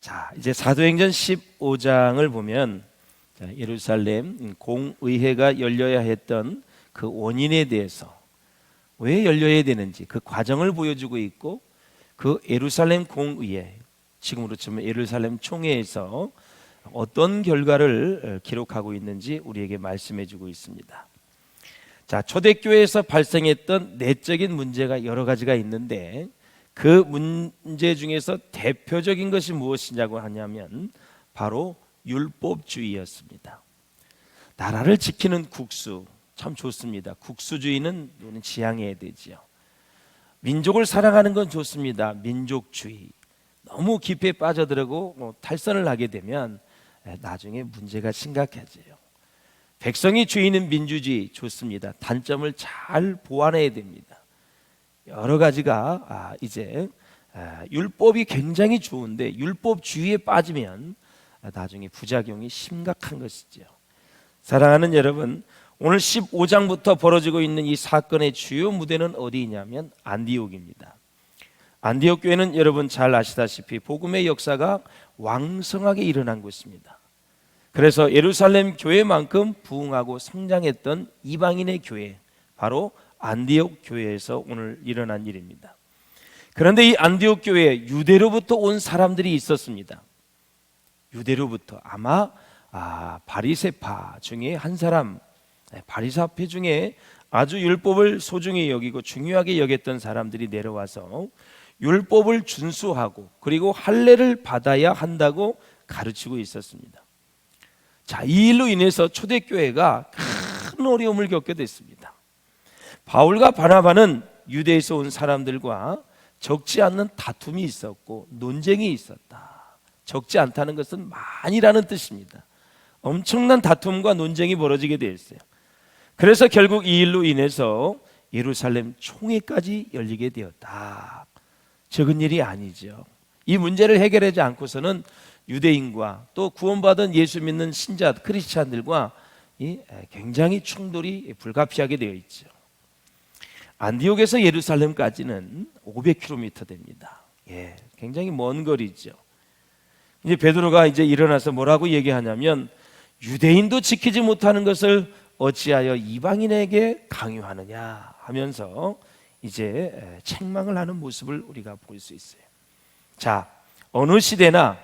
자, 이제 사도행전 15장을 보면 예루살렘 공의회가 열려야 했던 그 원인에 대해서 왜 열려야 되는지 그 과정을 보여주고 있고, 그 예루살렘 공의회, 지금으로 치면 예루살렘 총회에서 어떤 결과를 기록하고 있는지 우리에게 말씀해주고 있습니다. 자, 초대교회에서 발생했던 내적인 문제가 여러 가지가 있는데, 그 문제 중에서 대표적인 것이 무엇이냐고 하냐면 바로 율법주의였습니다. 나라를 지키는 국수 참 좋습니다. 국수주의는 우리는 지향해야 되지요. 민족을 사랑하는 건 좋습니다. 민족주의 너무 깊이 빠져들고 탈선을 하게 되면 나중에 문제가 심각해져요. 백성이 주인은 민주주의 좋습니다. 단점을 잘 보완해야 됩니다. 여러 가지가 이제 율법이 굉장히 좋은데 율법주의에 빠지면 나중에 부작용이 심각한 것이죠. 사랑하는 여러분, 오늘 15장부터 벌어지고 있는 이 사건의 주요 무대는 어디냐면 안디옥입니다. 안디옥 교회는 여러분 잘 아시다시피 복음의 역사가 왕성하게 일어난 곳입니다. 그래서 예루살렘 교회만큼 부흥하고 성장했던 이방인의 교회, 바로 안디옥 교회에서 오늘 일어난 일입니다. 그런데 이 안디옥 교회에 유대로부터 온 사람들이 있었습니다. 유대로부터 아마 바리새파 중에 한 사람, 바리새파 중에 아주 율법을 소중히 여기고 중요하게 여겼던 사람들이 내려와서 율법을 준수하고 그리고 할례를 받아야 한다고 가르치고 있었습니다. 자, 이 일로 인해서 초대교회가 큰 어려움을 겪게 됐습니다. 바울과 바나바는 유대에서 온 사람들과 적지 않는 다툼이 있었고 논쟁이 있었다. 적지 않다는 것은 많이라는 뜻입니다. 엄청난 다툼과 논쟁이 벌어지게 되었어요. 그래서 결국 이 일로 인해서 예루살렘 총회까지 열리게 되었다. 적은 일이 아니죠. 이 문제를 해결하지 않고서는 유대인과 또 구원받은 예수 믿는 신자 크리스찬들과 굉장히 충돌이 불가피하게 되어 있죠. 안디옥에서 예루살렘까지는 500km 됩니다. 굉장히 먼 거리죠. 이제 베드로가 이제 일어나서 뭐라고 얘기하냐면, 유대인도 지키지 못하는 것을 어찌하여 이방인에게 강요하느냐 하면서 이제 책망을 하는 모습을 우리가 볼 수 있어요. 자, 어느 시대나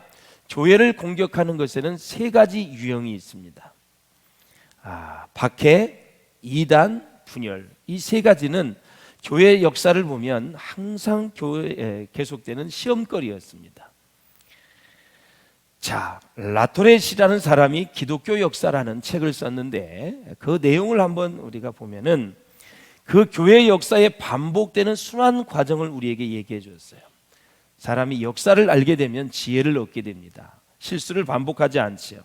교회를 공격하는 것에는 세 가지 유형이 있습니다. 박해, 이단, 분열, 이 세 가지는 교회의 역사를 보면 항상 교회에 계속되는 시험거리였습니다. 자, 라토렛이라는 사람이 기독교 역사라는 책을 썼는데, 그 내용을 한번 우리가 보면은 그 교회의 역사에 반복되는 순환 과정을 우리에게 얘기해 줬어요. 사람이 역사를 알게 되면 지혜를 얻게 됩니다. 실수를 반복하지 않지요.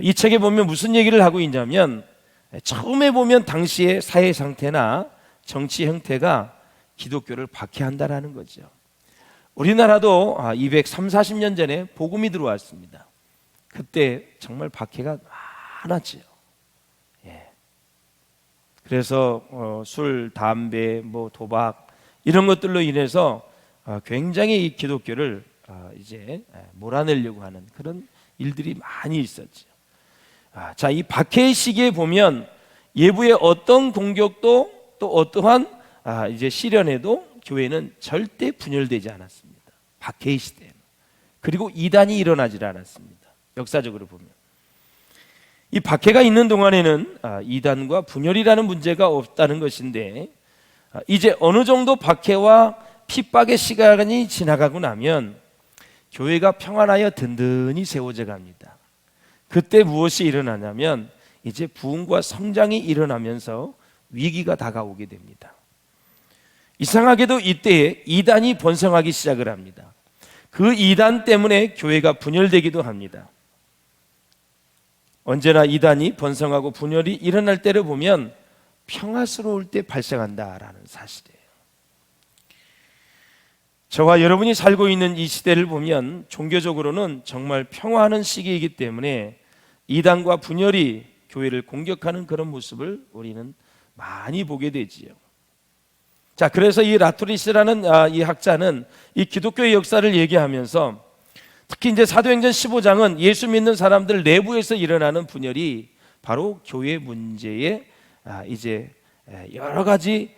이 책에 보면 무슨 얘기를 하고 있냐면, 처음에 보면 당시의 사회 상태나 정치 형태가 기독교를 박해한다라는 거죠. 우리나라도 230~40년 전에 복음이 들어왔습니다. 그때 정말 박해가 많았지요. 그래서 술, 담배, 도박 이런 것들로 인해서 굉장히 이 기독교를 이제 몰아내려고 하는 그런 일들이 많이 있었죠. 자, 이 박해의 시기에 보면 예부의 어떤 공격도 또 어떠한 이제 시련에도 교회는 절대 분열되지 않았습니다. 박해의 시대에는. 그리고 이단이 일어나질 않았습니다. 역사적으로 보면 이 박해가 있는 동안에는 이단과 분열이라는 문제가 없다는 것인데, 이제 어느 정도 박해와 핍박의 시간이 지나가고 나면 교회가 평안하여 든든히 세워져 갑니다. 그때 무엇이 일어나냐면 이제 부흥과 성장이 일어나면서 위기가 다가오게 됩니다. 이상하게도 이때에 이단이 번성하기 시작을 합니다. 그 이단 때문에 교회가 분열되기도 합니다. 언제나 이단이 번성하고 분열이 일어날 때를 보면 평화스러울 때 발생한다라는 사실이에요. 저와 여러분이 살고 있는 이 시대를 보면 종교적으로는 정말 평화하는 시기이기 때문에 이단과 분열이 교회를 공격하는 그런 모습을 우리는 많이 보게 되지요. 자, 그래서 이 라토리스라는 이 학자는 이 기독교의 역사를 얘기하면서 특히 이제 사도행전 15장은 예수 믿는 사람들 내부에서 일어나는 분열이 바로 교회 문제에 이제 여러 가지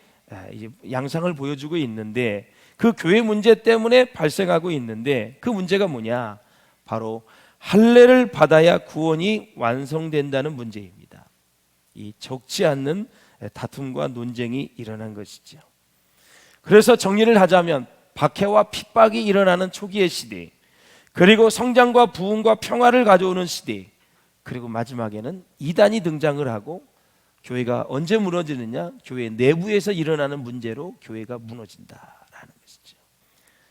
이제 양상을 보여주고 있는데, 그 교회 문제 때문에 발생하고 있는데, 그 문제가 뭐냐? 바로 할례를 받아야 구원이 완성된다는 문제입니다. 이 적지 않는 다툼과 논쟁이 일어난 것이죠. 그래서 정리를 하자면 박해와 핍박이 일어나는 초기의 시대, 그리고 성장과 부흥과 평화를 가져오는 시대, 그리고 마지막에는 이단이 등장을 하고 교회가 언제 무너지느냐? 교회 내부에서 일어나는 문제로 교회가 무너진다라는 것이죠.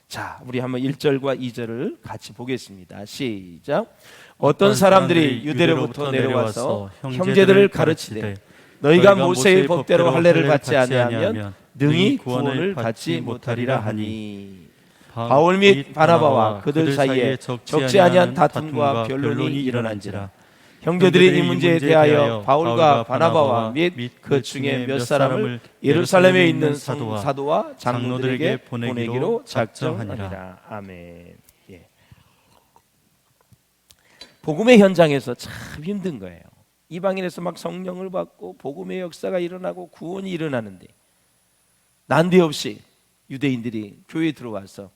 자, 우리 한번 1절과 2절을 같이 보겠습니다. 시작. 어떤 사람들이 유대로부터 내려와서 형제들을 가르치되 너희가 모세의 법대로 할례를 받지 아니하면 능히 구원을 받지 못하리라 하니, 바울 및 바나바와 그들 사이에 적지 아니한 다툼과 변론이 일어난지라. 형제들이 이 문제에 대하여 바울과 바나바와 및 그 중에 몇 사람을 예루살렘에 있는 사도와 장로들에게 보내기로 작정하니라. 아멘. 예. 복음의 현장에서 참 힘든 거예요. 이방인에서 막 성령을 받고 복음의 역사가 일어나고 구원이 일어나는데, 난데없이 유대인들이 교회에 들어와서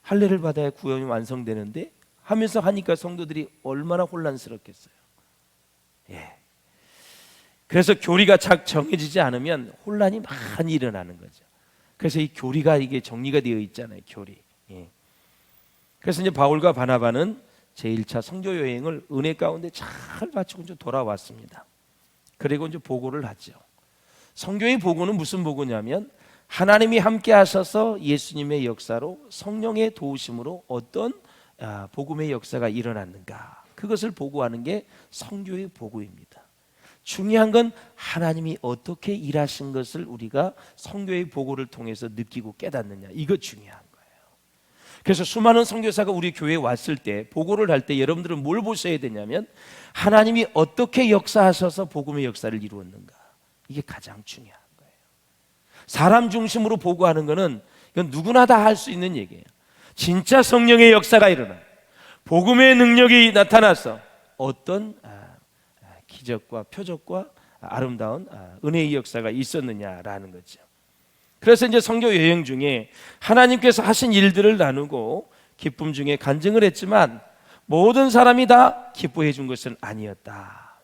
할례를 받아야 구원이 완성되는데 하면서 하니까 성도들이 얼마나 혼란스럽겠어요. 예. 그래서 교리가 착 정해지지 않으면 혼란이 많이 일어나는 거죠. 그래서 이 교리가 이게 정리가 되어 있잖아요. 교리. 예. 그래서 이제 바울과 바나바는 제1차 선교 여행을 은혜 가운데 잘 마치고 이제 돌아왔습니다. 그리고 이제 보고를 하죠. 선교의 보고는 무슨 보고냐면, 하나님이 함께 하셔서 예수님의 역사로 성령의 도우심으로 어떤 복음의 역사가 일어났는가, 그것을 보고하는 게 선교의 보고입니다. 중요한 건 하나님이 어떻게 일하신 것을 우리가 선교의 보고를 통해서 느끼고 깨닫느냐, 이거 중요한 거예요. 그래서 수많은 선교사가 우리 교회에 왔을 때, 보고를 할 때 여러분들은 뭘 보셔야 되냐면, 하나님이 어떻게 역사하셔서 복음의 역사를 이루었는가, 이게 가장 중요한 거예요. 사람 중심으로 보고하는 거는 이건 누구나 다 할 수 있는 얘기예요. 진짜 성령의 역사가 일어나, 복음의 능력이 나타나서 어떤 기적과 표적과 아름다운 은혜의 역사가 있었느냐라는 거죠. 그래서 이제 선교 여행 중에 하나님께서 하신 일들을 나누고 기쁨 중에 간증을 했지만, 모든 사람이 다 기뻐해 준 것은 아니었다.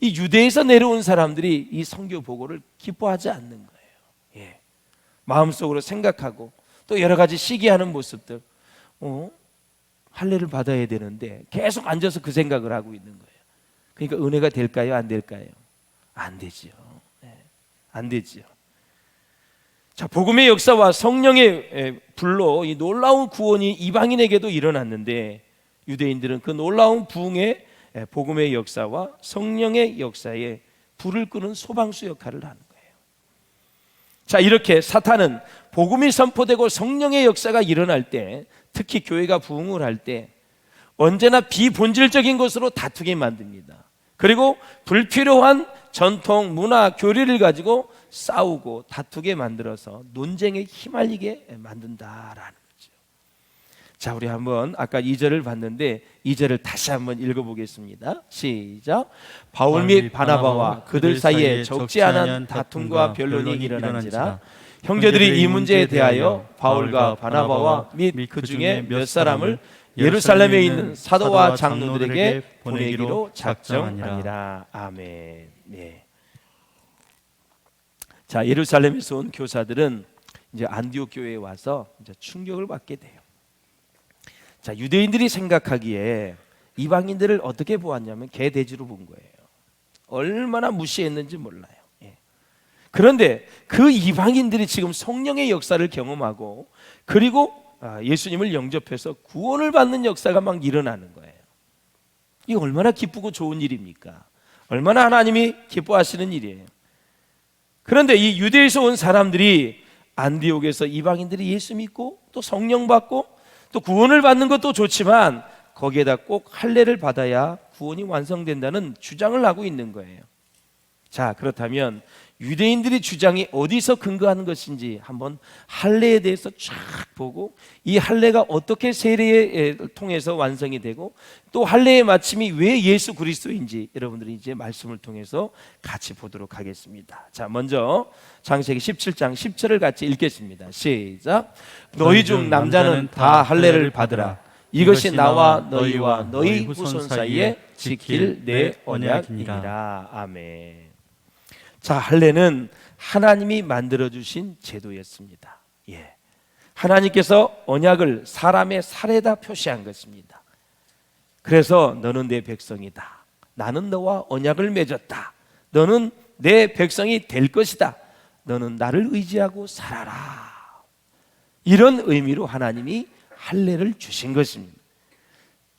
이 유대에서 내려온 사람들이 이 선교 보고를 기뻐하지 않는 거예요. 예. 마음속으로 생각하고 또 여러 가지 시기하는 모습들, 할례를 받아야 되는데 계속 앉아서 그 생각을 하고 있는 거예요. 그러니까 은혜가 될까요? 안 될까요? 안 되지요. 네. 안 되지요. 자, 복음의 역사와 성령의 불로 이 놀라운 구원이 이방인에게도 일어났는데, 유대인들은 그 놀라운 부흥의 복음의 역사와 성령의 역사에 불을 끄는 소방수 역할을 하는 거예요. 자, 이렇게 사탄은 복음이 선포되고 성령의 역사가 일어날 때, 특히 교회가 부흥을 할 때 언제나 비본질적인 것으로 다투게 만듭니다. 그리고 불필요한 전통, 문화, 교리를 가지고 싸우고 다투게 만들어서 논쟁에 휘말리게 만든다라는 거죠. 자, 우리 한번 아까 2절을 봤는데 2절을 다시 한번 읽어보겠습니다. 시작. 바울 및 바나바와 그들 사이에 적지 않은 다툼과 변론이 일어난지라. 형제들이 이 문제에 대하여 바울과 바나바와 및 그 중에 몇 사람을 예루살렘에 있는 사도와 장로들에게 보내기로 작정하니라. 아멘. 네. 자, 예루살렘에서 온 교사들은 이제 안디옥 교회에 와서 이제 충격을 받게 돼요. 자, 유대인들이 생각하기에 이방인들을 어떻게 보았냐면 개돼지로 본 거예요. 얼마나 무시했는지 몰라요. 예. 그런데 그 이방인들이 지금 성령의 역사를 경험하고, 그리고 예수님을 영접해서 구원을 받는 역사가 막 일어나는 거예요. 이게 얼마나 기쁘고 좋은 일입니까? 얼마나 하나님이 기뻐하시는 일이에요. 그런데 이 유대에서 온 사람들이 안디옥에서 이방인들이 예수 믿고 또 성령 받고 또 구원을 받는 것도 좋지만, 거기에다 꼭 할례를 받아야 구원이 완성된다는 주장을 하고 있는 거예요. 자, 그렇다면 유대인들의 주장이 어디서 근거하는 것인지 한번 할례에 대해서 쫙 보고, 이 할례가 어떻게 세례에 통해서 완성이 되고, 또 할례의 마침이 왜 예수 그리스도인지 여러분들이 이제 말씀을 통해서 같이 보도록 하겠습니다. 자, 먼저 창세기 17장 10절을 같이 읽겠습니다. 시작. 너희 중 남자는 다 할례를 받으라. 이것이 나와 너희와 너희 후손 사이에 지킬 내 언약이니라. 아멘. 자, 할례는 하나님이 만들어 주신 제도였습니다. 예. 하나님께서 언약을 사람의 살에다 표시한 것입니다. 그래서 너는 내 백성이다. 나는 너와 언약을 맺었다. 너는 내 백성이 될 것이다. 너는 나를 의지하고 살아라. 이런 의미로 하나님이 할례를 주신 것입니다.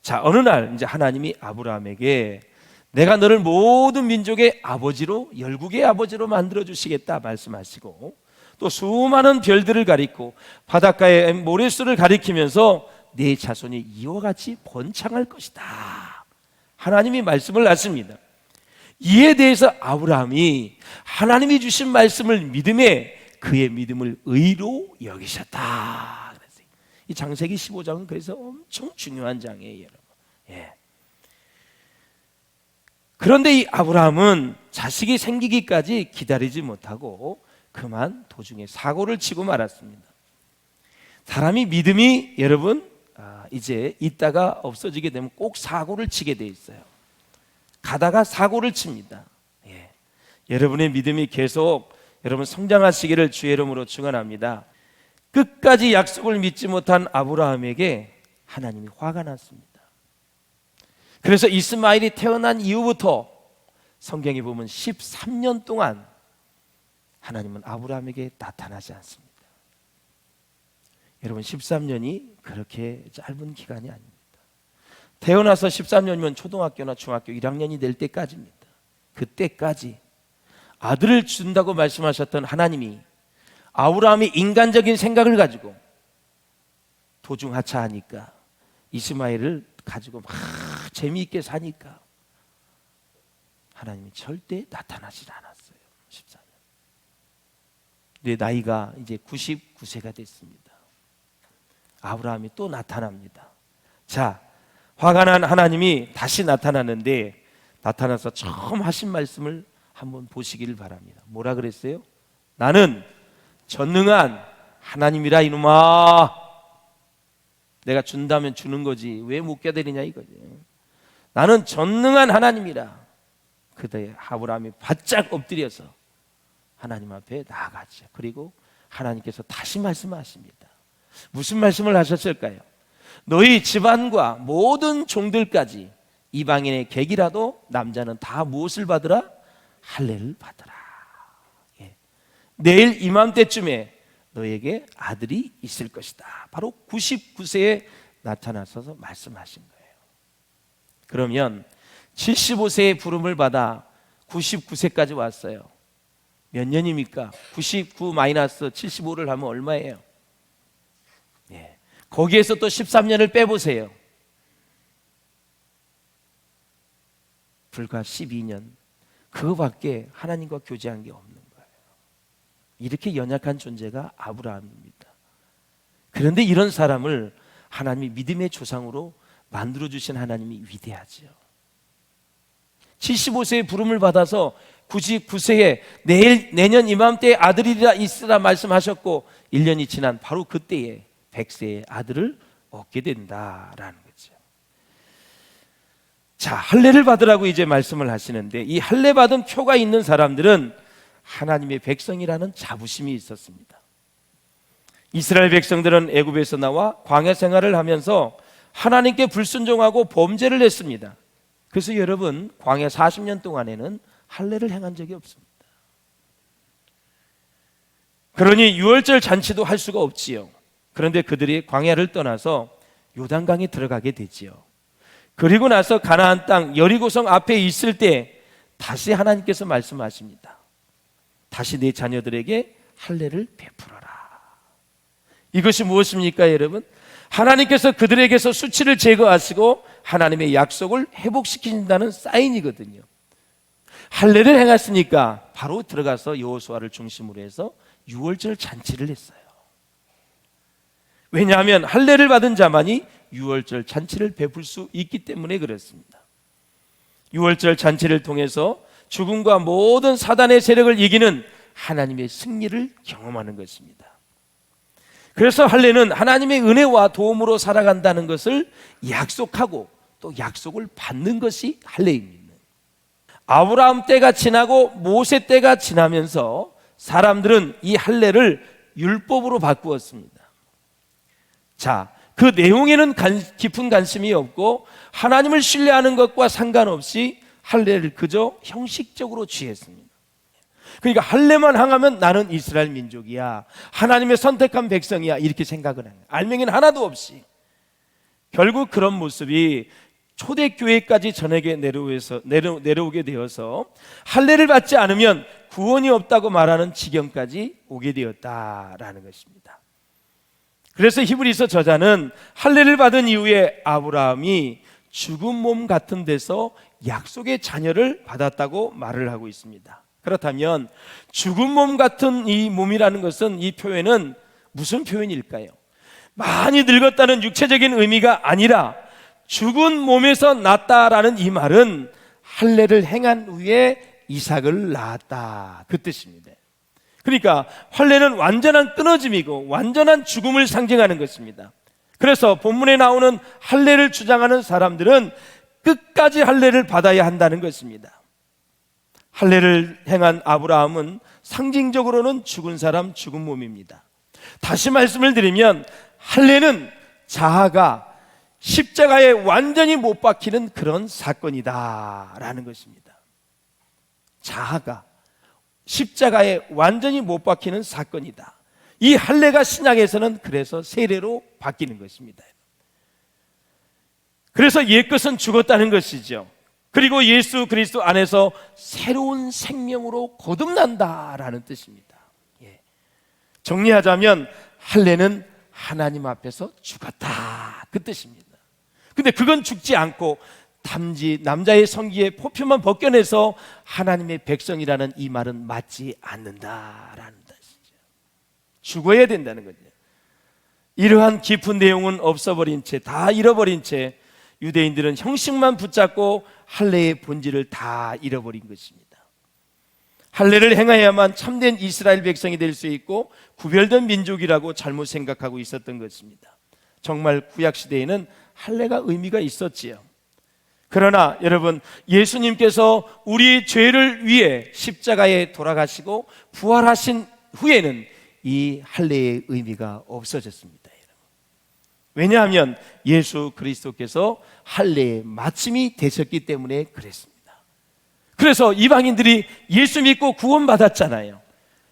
자, 어느 날 이제 하나님이 아브라함에게 내가 너를 모든 민족의 아버지로, 열국의 아버지로 만들어 주시겠다 말씀하시고, 또 수많은 별들을 가리고 바닷가의 모래수를 가리키면서 네 자손이 이와 같이 번창할 것이다. 하나님이 말씀을 하십니다. 이에 대해서 아브라함이 하나님이 주신 말씀을 믿음에 그의 믿음을 의로 여기셨다. 이 창세기 15장은 그래서 엄청 중요한 장이에요, 여러분. 예. 그런데 이 아브라함은 자식이 생기기까지 기다리지 못하고 그만 도중에 사고를 치고 말았습니다. 사람이 믿음이 여러분 이제 있다가 없어지게 되면 꼭 사고를 치게 돼 있어요. 가다가 사고를 칩니다. 예. 여러분의 믿음이 계속 여러분 성장하시기를 주의 이름으로 축원합니다. 끝까지 약속을 믿지 못한 아브라함에게 하나님이 화가 났습니다. 그래서 이스마엘이 태어난 이후부터 성경에 보면 13년 동안 하나님은 아브라함에게 나타나지 않습니다. 여러분, 13년이 그렇게 짧은 기간이 아닙니다. 태어나서 13년이면 초등학교나 중학교 1학년이 될 때까지입니다. 그때까지 아들을 준다고 말씀하셨던 하나님이 아브라함이 인간적인 생각을 가지고 도중하차하니까 이스마엘을 가지고 막 재미있게 사니까 하나님이 절대 나타나질 않았어요. 14년. 내 나이가 이제 99세가 됐습니다. 아브라함이 또 나타납니다. 자, 화가 난 하나님이 다시 나타나는데, 나타나서 처음 하신 말씀을 한번 보시기를 바랍니다. 뭐라 그랬어요? 나는 전능한 하나님이라 이놈아. 내가 준다면 주는 거지 왜 못 껴드리냐 이거지. 나는 전능한 하나님이라. 그때 아브라함이 바짝 엎드려서 하나님 앞에 나아가죠. 그리고 하나님께서 다시 말씀하십니다. 무슨 말씀을 하셨을까요? 너희 집안과 모든 종들까지 이방인의 객이라도 남자는 다 무엇을 받으라? 할례를 받으라. 예. 내일 이맘때쯤에 너에게 아들이 있을 것이다. 바로 99세에 나타나셔서 말씀하신 거예요. 그러면 75세의 부름을 받아 99세까지 왔어요. 몇 년입니까? 99 마이너스 75를 하면 얼마예요? 예. 거기에서 또 13년을 빼보세요. 불과 12년. 그거밖에 하나님과 교제한 게 없는 거예요. 이렇게 연약한 존재가 아브라함입니다. 그런데 이런 사람을 하나님이 믿음의 조상으로 만들어주신 하나님이 위대하죠. 75세의 부름을 받아서 99세에 내년 이맘때에 아들이라 있으라 말씀하셨고 1년이 지난 바로 그때에 100세의 아들을 얻게 된다라는 거죠. 자, 할례를 받으라고 이제 말씀을 하시는데, 이 할례 받은 표가 있는 사람들은 하나님의 백성이라는 자부심이 있었습니다. 이스라엘 백성들은 애굽에서 나와 광야 생활을 하면서 하나님께 불순종하고 범죄를 했습니다. 그래서 여러분, 광야 40년 동안에는 할례를 행한 적이 없습니다. 그러니 유월절 잔치도 할 수가 없지요. 그런데 그들이 광야를 떠나서 요단강에 들어가게 되지요. 그리고 나서 가나안 땅 여리고성 앞에 있을 때 다시 하나님께서 말씀하십니다. 다시 내 자녀들에게 할례를 베풀어라. 이것이 무엇입니까, 여러분? 하나님께서 그들에게서 수치를 제거하시고 하나님의 약속을 회복시킨다는 사인이거든요. 할례를 행했으니까 바로 들어가서 여호수아를 중심으로 해서 유월절 잔치를 했어요. 왜냐하면 할례를 받은 자만이 유월절 잔치를 베풀 수 있기 때문에 그렇습니다. 유월절 잔치를 통해서 죽음과 모든 사단의 세력을 이기는 하나님의 승리를 경험하는 것입니다. 그래서 할례는 하나님의 은혜와 도움으로 살아간다는 것을 약속하고 또 약속을 받는 것이 할례입니다. 아브라함 때가 지나고 모세 때가 지나면서 사람들은 이 할례를 율법으로 바꾸었습니다. 자, 그 내용에는 깊은 관심이 없고 하나님을 신뢰하는 것과 상관없이 할례를 그저 형식적으로 취했습니다. 그러니까 할례만 행하면 나는 이스라엘 민족이야, 하나님의 선택한 백성이야, 이렇게 생각을 해요. 알맹이는 하나도 없이. 결국 그런 모습이 초대교회까지 전에게 내려오게 되어서 할례를 받지 않으면 구원이 없다고 말하는 지경까지 오게 되었다라는 것입니다. 그래서 히브리서 저자는 할례를 받은 이후에 아브라함이 죽은 몸 같은 데서 약속의 자녀를 받았다고 말을 하고 있습니다. 그렇다면 죽은 몸 같은 이 몸이라는 것은, 이 표현은 무슨 표현일까요? 많이 늙었다는 육체적인 의미가 아니라 죽은 몸에서 났다라는 이 말은 할례를 행한 후에 이삭을 낳았다, 그 뜻입니다. 그러니까 할례는 완전한 끊어짐이고 완전한 죽음을 상징하는 것입니다. 그래서 본문에 나오는 할례를 주장하는 사람들은 끝까지 할례를 받아야 한다는 것입니다. 할례를 행한 아브라함은 상징적으로는 죽은 사람, 죽은 몸입니다. 다시 말씀을 드리면 할례는 자아가 십자가에 완전히 못 박히는 그런 사건이다라는 것입니다. 자아가 십자가에 완전히 못 박히는 사건이다. 이 할례가 신약에서는 그래서 세례로 바뀌는 것입니다. 그래서 옛것은 죽었다는 것이죠. 그리고 예수 그리스도 안에서 새로운 생명으로 거듭난다라는 뜻입니다. 정리하자면 할례는 하나님 앞에서 죽었다, 그 뜻입니다. 근데 그건 죽지 않고 단지 남자의 성기에 포표만 벗겨내서 하나님의 백성이라는 이 말은 맞지 않는다라는 뜻이죠. 죽어야 된다는 거죠. 이러한 깊은 내용은 없어버린 채, 다 잃어버린 채 유대인들은 형식만 붙잡고 할례의 본질을 다 잃어버린 것입니다. 할례를 행해야만 참된 이스라엘 백성이 될 수 있고 구별된 민족이라고 잘못 생각하고 있었던 것입니다. 정말 구약시대에는 할례가 의미가 있었지요. 그러나 여러분, 예수님께서 우리 죄를 위해 십자가에 돌아가시고 부활하신 후에는 이 할례의 의미가 없어졌습니다. 왜냐하면 예수 그리스도께서 할례의 마침이 되셨기 때문에 그랬습니다. 그래서 이방인들이 예수 믿고 구원받았잖아요.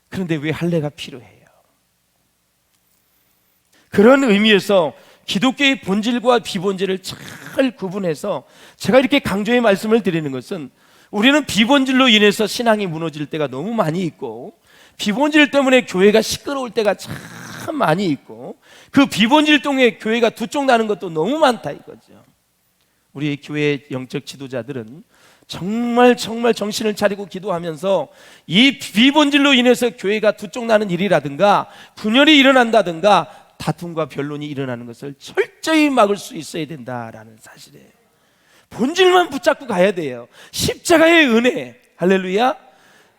그런데 왜 할례가 필요해요? 그런 의미에서 기독교의 본질과 비본질을 잘 구분해서 제가 이렇게 강조의 말씀을 드리는 것은, 우리는 비본질로 인해서 신앙이 무너질 때가 너무 많이 있고 비본질 때문에 교회가 시끄러울 때가 참 많이 있고 그 비본질 때문에 교회가 두 쪽 나는 것도 너무 많다 이거죠. 우리 교회 영적 지도자들은 정말 정신을 차리고 기도하면서 이 비본질로 인해서 교회가 두 쪽 나는 일이라든가 분열이 일어난다든가 다툼과 변론이 일어나는 것을 철저히 막을 수 있어야 된다라는 사실이에요. 본질만 붙잡고 가야 돼요. 십자가의 은혜, 할렐루야.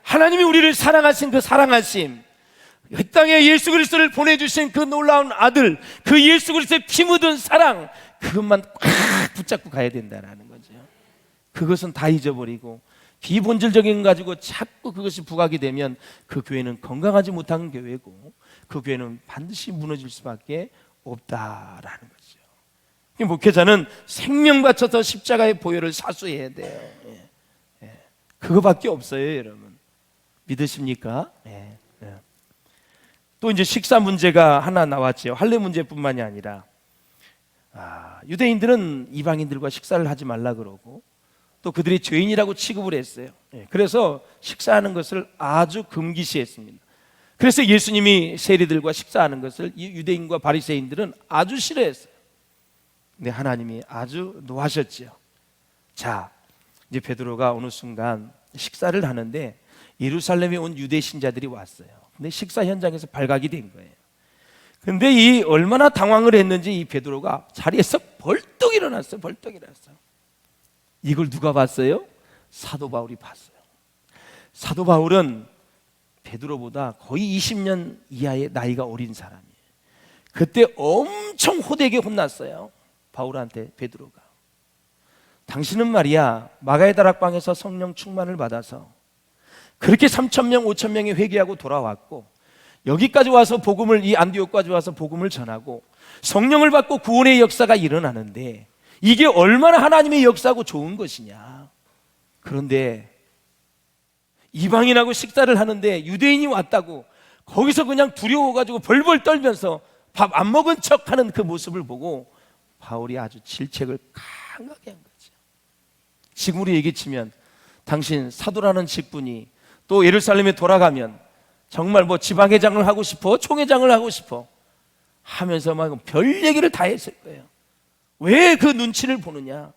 하나님이 우리를 사랑하신 그 사랑하심, 이 땅에 예수 그리스도를 보내주신 그 놀라운 아들, 그 예수 그리스도의 피 묻은 사랑, 그것만 꽉 붙잡고 가야 된다라는 거죠. 그것은 다 잊어버리고 비본질적인 거 가지고 자꾸 그것이 부각이 되면 그 교회는 건강하지 못한 교회고 그 교회는 반드시 무너질 수밖에 없다라는 거죠. 목회자는 생명 바쳐서 십자가의 보혈을 사수해야 돼요. 그거밖에 없어요, 여러분. 믿으십니까? 또 이제 식사 문제가 하나 나왔죠. 할례 문제뿐만이 아니라 유대인들은 이방인들과 식사를 하지 말라 그러고 또 그들이 죄인이라고 취급을 했어요. 그래서 식사하는 것을 아주 금기시했습니다. 그래서 예수님이 세리들과 식사하는 것을 유대인과 바리새인들은 아주 싫어했어요. 근데 하나님이 아주 노하셨죠. 자, 이제 베드로가 어느 순간 식사를 하는데 예루살렘에 온 유대 신자들이 왔어요. 근데 식사 현장에서 발각이 된 거예요. 근데 이 얼마나 당황을 했는지 이 베드로가 자리에서 벌떡 일어났어요. 벌떡 일어났어요. 이걸 누가 봤어요? 사도 바울이 봤어요. 사도 바울은 베드로보다 거의 20년 이하의 나이가 어린 사람이에요. 그때 엄청 호되게 혼났어요. 바울한테 베드로가. 당신은 말이야 마가의 다락방에서 성령 충만을 받아서 그렇게 3,000명 5,000명이 회개하고 돌아왔고 여기까지 와서 복음을 이 안디옥까지 와서 복음을 전하고 성령을 받고 구원의 역사가 일어나는데 이게 얼마나 하나님의 역사고 좋은 것이냐. 그런데 이방인하고 식사를 하는데 유대인이 왔다고 거기서 그냥 두려워가지고 벌벌 떨면서 밥 안 먹은 척하는 그 모습을 보고 바울이 아주 질책을 강하게 한 거죠. 지금으로 얘기치면 당신 사도라는 직분이 또 예루살렘에 돌아가면 정말 뭐 지방회장을 하고 싶어 총회장을 하고 싶어 하면서 막 별 얘기를 다 했을 거예요. 왜 그 눈치를 보느냐.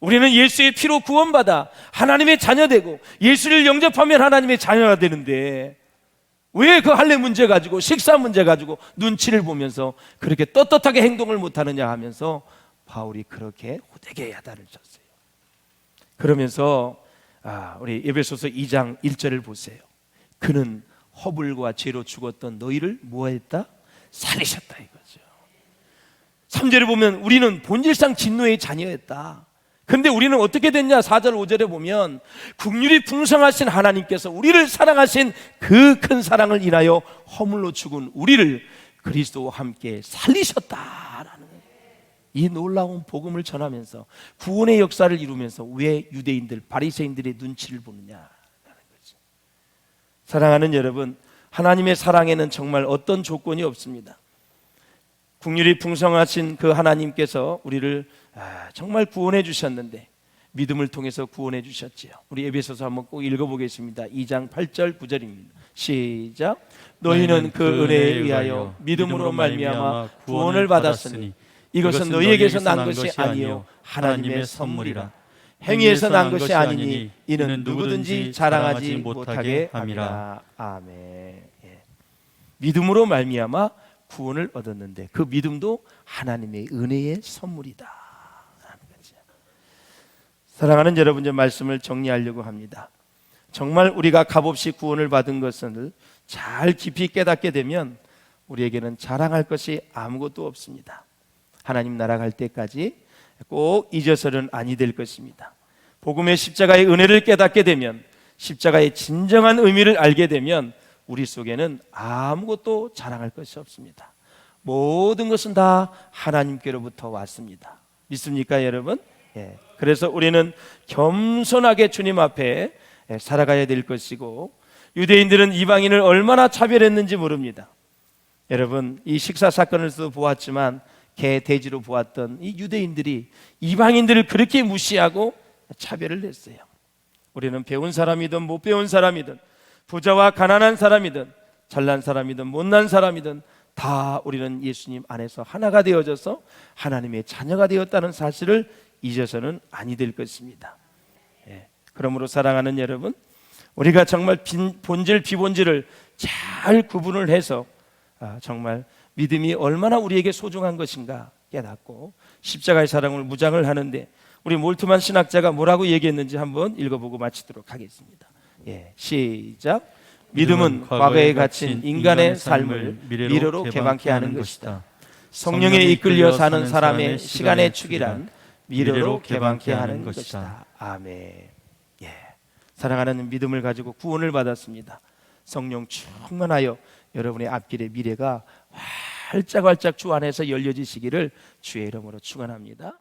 우리는 예수의 피로 구원받아 하나님의 자녀되고 예수를 영접하면 하나님의 자녀가 되는데 왜 그 할례 문제 가지고 식사 문제 가지고 눈치를 보면서 그렇게 떳떳하게 행동을 못하느냐 하면서 바울이 그렇게 호되게 야단을 쳤어요. 그러면서 우리 에베소서 2장 1절을 보세요. 그는 허물과 죄로 죽었던 너희를 뭐했다? 살리셨다 이거죠. 3절에 보면 우리는 본질상 진노의 자녀였다. 근데 우리는 어떻게 됐냐? 4절 5절에 보면 긍휼이 풍성하신 하나님께서 우리를 사랑하신 그 큰 사랑을 인하여 허물로 죽은 우리를 그리스도와 함께 살리셨다라는 이 놀라운 복음을 전하면서 구원의 역사를 이루면서 왜 유대인들 바리새인들의 눈치를 보느냐라는 거죠. 사랑하는 여러분, 하나님의 사랑에는 정말 어떤 조건이 없습니다. 긍휼이 풍성하신 그 하나님께서 우리를 정말 구원해 주셨는데 믿음을 통해서 구원해 주셨지요. 우리 에베소서 한번 꼭 읽어보겠습니다. 2장 8절 9절입니다. 시작. 너희는 그 은혜에 의하여 믿음으로 말미암아 구원을 받았으니 이것은 너희에게서 난 것이 아니요 하나님의 선물이라. 행위에서 난 것이 아니니 이는 누구든지 자랑하지 못하게 함이라. 아멘. 믿음으로 말미암아 구원을 얻었는데 그 믿음도 하나님의 은혜의 선물이다. 사랑하는 여러분, 제 말씀을 정리하려고 합니다. 정말 우리가 값없이 구원을 받은 것을 잘 깊이 깨닫게 되면 우리에게는 자랑할 것이 아무것도 없습니다. 하나님 나라 갈 때까지 꼭 잊어서는 아니 될 것입니다. 복음의 십자가의 은혜를 깨닫게 되면 십자가의 진정한 의미를 알게 되면 우리 속에는 아무것도 자랑할 것이 없습니다. 모든 것은 다 하나님께로부터 왔습니다. 믿습니까 여러분? 그래서 우리는 겸손하게 주님 앞에 살아가야 될 것이고 유대인들은 이방인을 얼마나 차별했는지 모릅니다. 여러분 이 식사 사건에서도 보았지만 개 돼지로 보았던 이 유대인들이 이방인들을 그렇게 무시하고 차별을 했어요. 우리는 배운 사람이든 못 배운 사람이든 부자와 가난한 사람이든 잘난 사람이든 못난 사람이든 다 우리는 예수님 안에서 하나가 되어져서 하나님의 자녀가 되었다는 사실을 잊어서는 아니 될 것입니다. 그러므로 사랑하는 여러분, 우리가 정말 본질 비본질을 잘 구분을 해서 정말 믿음이 얼마나 우리에게 소중한 것인가 깨닫고 십자가의 사랑을 무장을 하는데 우리 몰트만 신학자가 뭐라고 얘기했는지 한번 읽어보고 마치도록 하겠습니다. 시작. 믿음은 과거에 갇힌 인간의 삶을 미래로 개방케 하는 것이다. 성령에 이끌려 사는 사람의 시간의 축이란 미래로 개방케 하는 것이다. 아멘. 사랑하는 믿음을 가지고 구원을 받았습니다. 성령 충만하여 여러분의 앞길의 미래가 활짝활짝 주 안에서 열려지시기를 주의 이름으로 축원합니다.